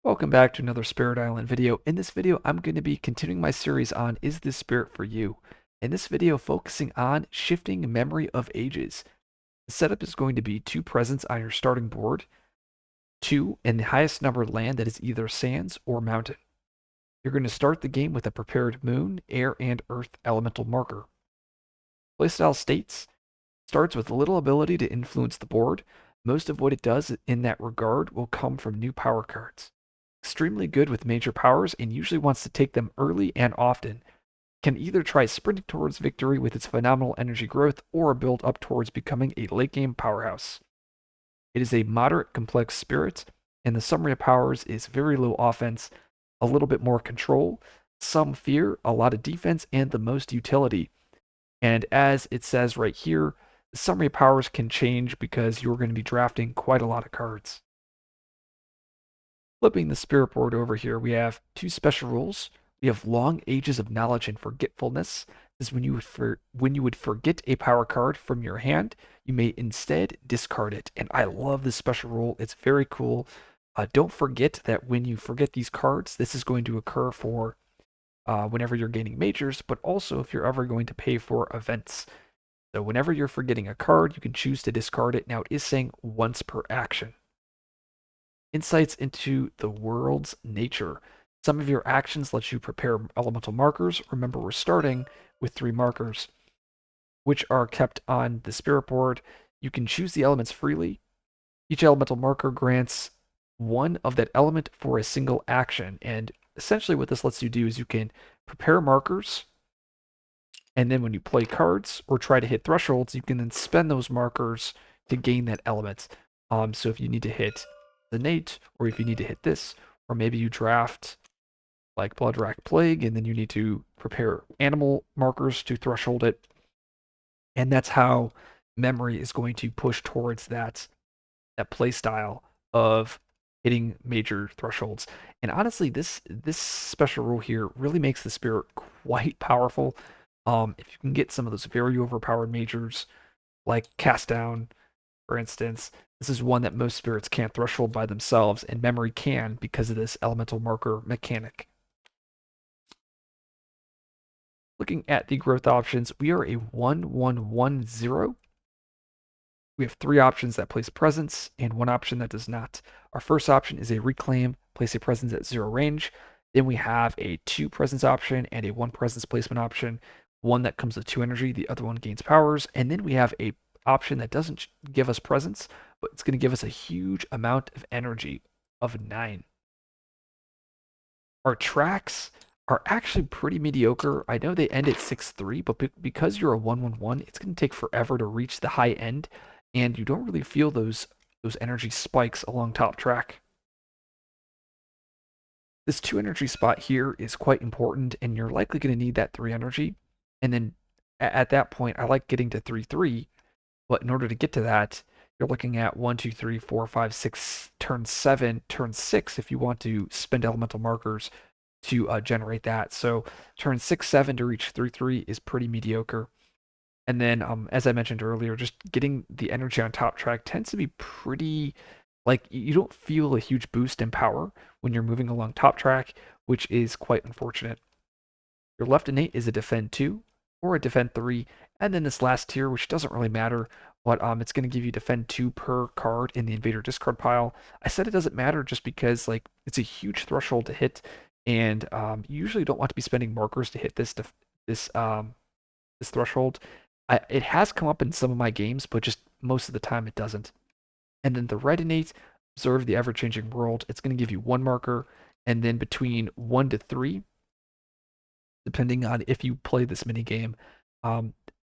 Welcome back to another Spirit Island video. In this video, I'm going to be continuing my series on Is This Spirit For You? In this video, focusing on shifting memory of ages. The setup is going to be 2 presents on your starting board, 2 in the highest numbered land that is either sands or mountain. You're going to start the game with a prepared moon, air, and earth elemental marker. Playstyle states starts with little ability to influence the board. Most of what it does in that regard will come from new power cards. Extremely good with major powers and usually wants to take them early and often. Can either try sprinting towards victory with its phenomenal energy growth or build up towards becoming a late game powerhouse. It is a moderate complex spirit, and the summary of powers is very low offense, a little bit more control, some fear, a lot of defense, and the most utility. And as it says right here, the summary of powers can change because you're going to be drafting quite a lot of cards. Flipping the spirit board over here, we have 2 special rules. We have long ages of knowledge and forgetfulness. This is when you would forget a power card from your hand, you may instead discard it. And I love this special rule. It's very cool. Don't forget that when you forget these cards, this is going to occur for whenever you're gaining majors, but also if you're ever going to pay for events. So whenever you're forgetting a card, you can choose to discard it. Now it is saying once per action. Insights into the world's nature. Some of your actions let you prepare elemental markers. Remember, we're starting with 3 markers, which are kept on the spirit board. You can choose the elements freely. Each elemental marker grants 1 of that element for a single action. And essentially what this lets you do is you can prepare markers, and then when you play cards or try to hit thresholds, you can then spend those markers to gain that element. So if you need to hit the innate, or if you need to hit this, or maybe you draft like Blood Rack Plague, and then you need to prepare animal markers to threshold it. And that's how memory is going to push towards that play style of hitting major thresholds. And honestly, this special rule here really makes the spirit quite powerful. If you can get some of those very overpowered majors, like Cast Down, for instance, this is one that most spirits can't threshold by themselves, and memory can because of this elemental marker mechanic. Looking at the growth options, we are a 1-1-1-0. We have 3 options that place presence and 1 option that does not. Our first option is a reclaim, place a presence at 0 range. Then we have a 2 presence option and a 1 presence placement option. One that comes with 2 energy, the other one gains powers. And then we have a option that doesn't give us presence, but it's going to give us a huge amount of energy of 9. Our tracks are actually pretty mediocre. I know they end at 6-3, but because you're a 1-1-1, it's going to take forever to reach the high end, and you don't really feel those energy spikes along top track. This 2 energy spot here is quite important, and you're likely going to need that 3 energy. And then at that point, I like getting to 3-3, but in order to get to that, you're looking at 1, 2, 3, 4, 5, 6, turn 7, turn 6 if you want to spend elemental markers to generate that. So turn 6-7 to reach 3-3 is pretty mediocre. And then, as I mentioned earlier, just getting the energy on top track tends to be pretty, like, you don't feel a huge boost in power when you're moving along top track, which is quite unfortunate. Your left innate is a defend 2 or a defend 3, and then this last tier, which doesn't really matter, but it's going to give you defend 2 per card in the invader discard pile. I said it doesn't matter just because, like, it's a huge threshold to hit, and you usually don't want to be spending markers to hit this threshold. It has come up in some of my games, but just most of the time it doesn't. And then the red innate, observe the ever-changing world. It's going to give you 1 marker, and then between 1 to 3, depending on if you play this mini game,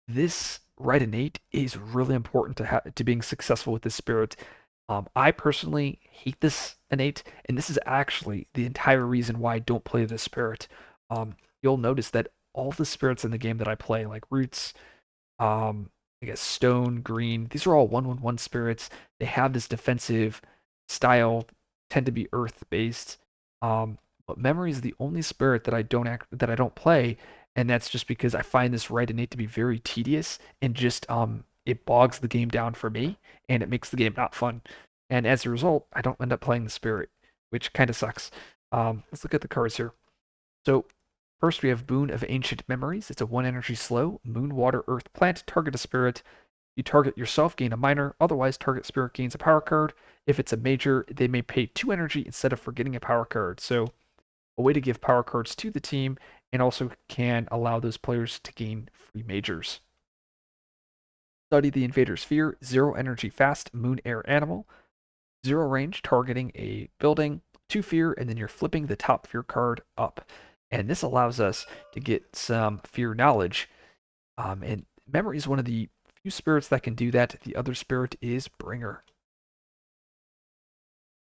this red innate is really important to being successful with this spirit. I personally hate this innate, and this is actually the entire reason why I don't play this spirit. You'll notice that all the spirits in the game that I play, like Roots, I guess Stone, Green, these are all 1-1-1 spirits. They have this defensive style, tend to be earth based. But Memory is the only spirit that I don't play, and that's just because I find this red innate to be very tedious and just it bogs the game down for me, and it makes the game not fun. And as a result, I don't end up playing the spirit. which kind of sucks. Let's look at the cards here. So first we have Boon of Ancient Memories. It's a 1 energy slow, moon, water, earth, plant, target a spirit. You target yourself, gain a minor. Otherwise, target spirit gains a power card. If it's a major, they may pay 2 energy instead of forgetting a power card. So a way to give power cards to the team and also can allow those players to gain free majors. Study the Invader's Sphere, 0 energy fast, moon, air, animal. 0 range, targeting a building, 2 fear, and then you're flipping the top fear card up. And this allows us to get some fear knowledge. And memory is one of the few spirits that can do that. The other spirit is Bringer.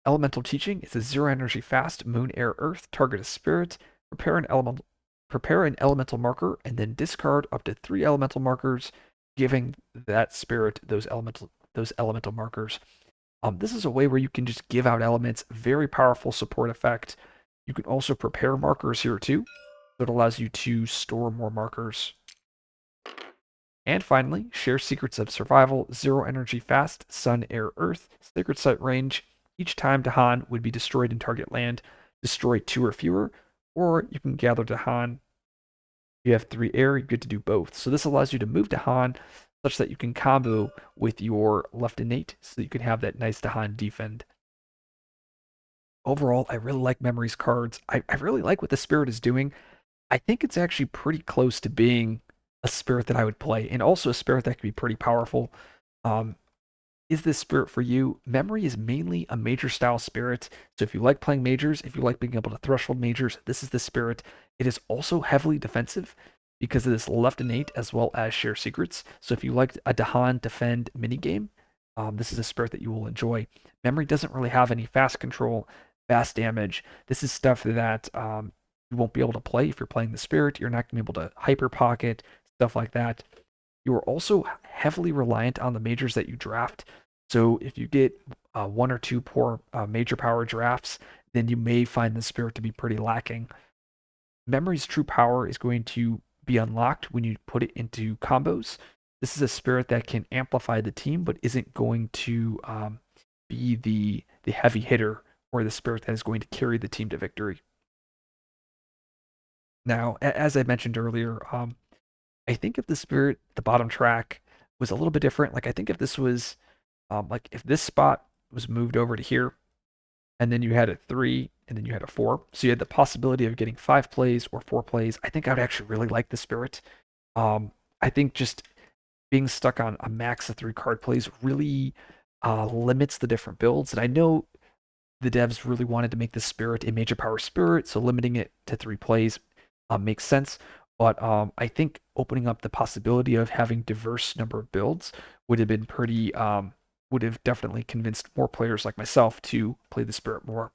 Elemental Teaching is a 0 energy fast, moon, air, earth, target a spirit, prepare an elemental marker, and then discard up to 3 elemental markers, giving that spirit those elemental markers. This is a way where you can just give out elements, very powerful support effect. You can also prepare markers here too, so it allows you to store more markers. And finally, share Secrets of Survival, 0 energy fast, sun, air, earth, sacred site range. Each time Dahan would be destroyed in target land, destroy 2 or fewer, or you can gather Dahan. If you have 3 air, you get to do both. So this allows you to move Dahan such that you can combo with your left innate, so you can have that nice Dahan defend. Overall, I really like Memories cards. I really like what the Spirit is doing. I think it's actually pretty close to being a Spirit that I would play, and also a Spirit that can be pretty powerful. Um, is this Spirit for you? Memory is mainly a major style Spirit, so if you like playing majors, if you like being able to threshold majors, this is the Spirit. It is also heavily defensive because of this left innate as well as share secrets. So if you like a Dahan defend minigame, this is a Spirit that you will enjoy. Memory doesn't really have any fast control, fast damage. This is stuff that you won't be able to play if you're playing the Spirit. You're not going to be able to hyper pocket, stuff like that. You are also heavily reliant on the majors that you draft. So if you get 1 or 2 poor major power drafts, then you may find the Spirit to be pretty lacking. Memory's true power is going to be unlocked when you put it into combos. This is a Spirit that can amplify the team, but isn't going to be the heavy hitter or the Spirit that is going to carry the team to victory. Now, as I mentioned earlier, I think if the Spirit, the bottom track, was a little bit different, like I think if this was, like if this spot was moved over to here, and then you had a 3, and then you had a 4, so you had the possibility of getting 5 plays or 4 plays, I think I would actually really like the Spirit. I think just being stuck on a max of 3 card plays really limits the different builds, and I know the devs really wanted to make the Spirit a major power Spirit, so limiting it to 3 plays makes sense. But I think opening up the possibility of having diverse number of builds would have been pretty, would have definitely convinced more players like myself to play the Spirit more.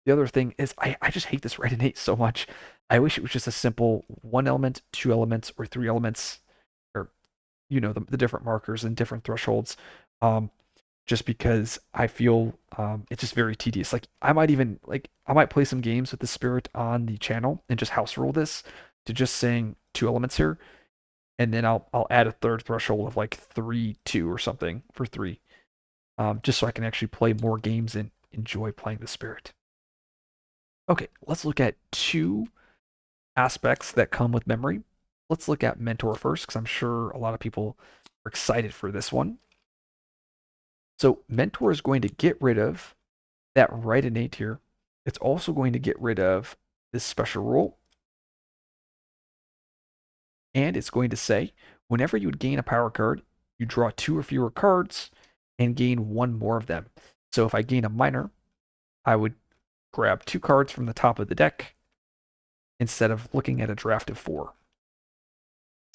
The other thing is I just hate this red innate so much. I wish it was just a simple 1 element, 2 elements, or 3 elements, or the different markers and different thresholds. Just because I feel it's just very tedious. Like I might play some games with the Spirit on the channel and just house rule this to just saying 2 elements here, and then I'll add a third threshold of like 3, 2 or something for 3, just so I can actually play more games and enjoy playing the Spirit. Okay, let's look at 2 aspects that come with memory. Let's look at Mentor first, because I'm sure a lot of people are excited for this one. So Mentor is going to get rid of that right innate here. It's also going to get rid of this special rule. And it's going to say, whenever you would gain a power card, you draw 2 or fewer cards and gain 1 more of them. So if I gain a minor, I would grab 2 cards from the top of the deck instead of looking at a draft of 4.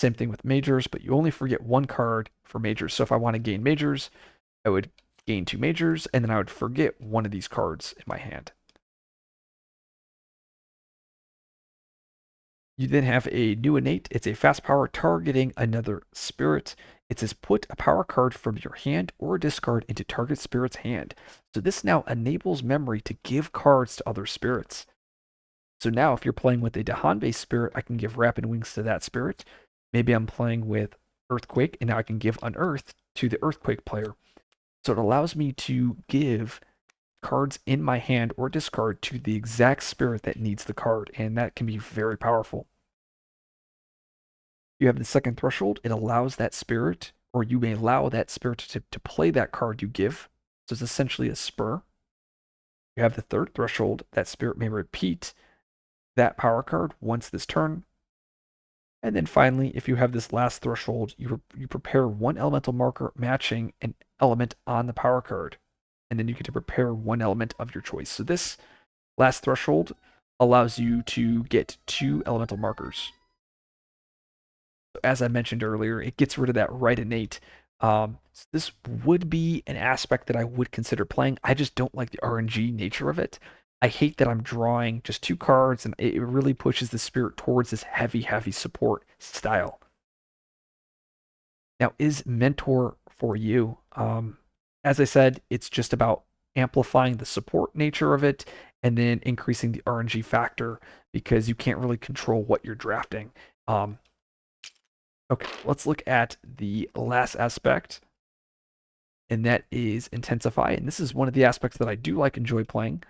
Same thing with majors, but you only forget 1 card for majors. So if I want to gain majors, I would gain 2 majors, and then I would forget 1 of these cards in my hand. You then have a new innate. It's a fast power targeting another spirit. It says put a power card from your hand or discard into target spirit's hand. So this now enables memory to give cards to other spirits. So now if you're playing with a Dahan-based spirit, I can give Rapid Wings to that spirit. Maybe I'm playing with Earthquake, and now I can give Unearth to the Earthquake player. So it allows me to give cards in my hand or discard to the exact spirit that needs the card, and that can be very powerful. You have the second threshold, it allows that spirit, or you may allow that spirit to play that card you give. So it's essentially a spur. You have the third threshold, that spirit may repeat that power card once this turn. And then finally, if you have this last threshold, you prepare one elemental marker matching an element on the power card. And then you get to prepare one element of your choice. So this last threshold allows you to get 2 elemental markers. As I mentioned earlier, it gets rid of that right innate. So this would be an aspect that I would consider playing. I just don't like the RNG nature of it. I hate that I'm drawing just 2 cards, and it really pushes the spirit towards this heavy, heavy support style. Now, is Mentor for you? As I said, it's just about amplifying the support nature of it and then increasing the RNG factor because you can't really control what you're drafting. Okay, let's look at the last aspect, and that is Intensify. And this is one of the aspects that I do enjoy playing,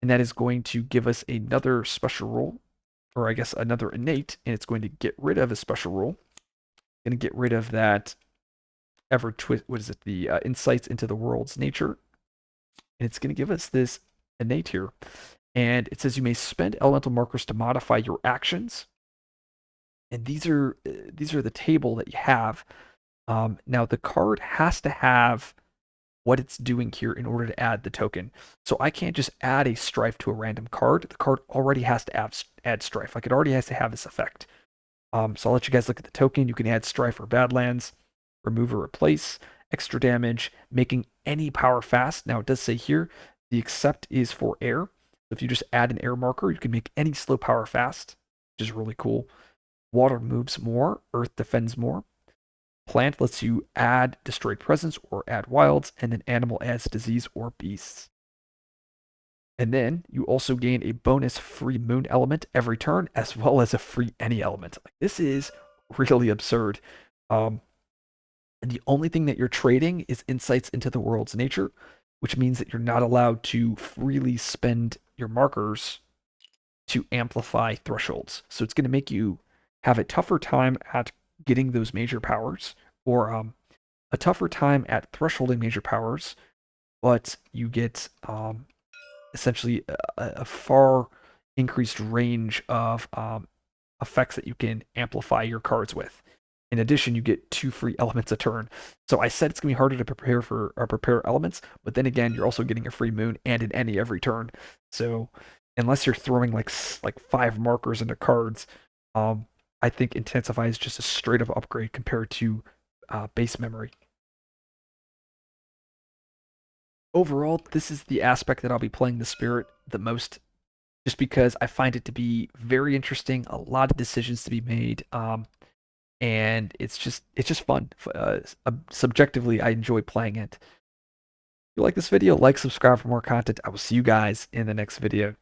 and that is going to give us another special rule, or I guess another innate, and it's going to get rid of a special rule. Going to get rid of that ever twist. What is it? The insights into the world's nature, and it's going to give us this innate here. And it says you may spend elemental markers to modify your actions. And these are the table that you have. Now the card has to have what it's doing here in order to add the token. So I can't just add a strife to a random card. The card already has to add strife. Like it already has to have this effect. So I'll let you guys look at the token. You can add strife or badlands, remove or replace, extra damage, making any power fast. Now it does say here the except is for air. So if you just add an air marker, you can make any slow power fast, which is really cool. Water moves more, earth defends more. Plant lets you add destroyed presence or add wilds, and then animal adds disease or beasts. And then you also gain a bonus free moon element every turn, as well as a free any element. Like, this is really absurd. And the only thing that you're trading is insights into the world's nature, which means that you're not allowed to freely spend your markers to amplify thresholds. So it's going to make you have a tougher time at getting those major powers, or a tougher time at thresholding major powers, but you get essentially a far increased range of effects that you can amplify your cards with. In addition, you get 2 free elements a turn. So I said it's gonna be harder to prepare elements, but then again, you're also getting a free moon and an any every turn. So unless you're throwing like 5 markers into cards, I think Intensify is just a straight up upgrade compared to base memory. Overall, this is the aspect that I'll be playing the Spirit the most, just because I find it to be very interesting, a lot of decisions to be made, and it's just fun. Subjectively, I enjoy playing it. If you like this video, like, subscribe for more content. I will see you guys in the next video.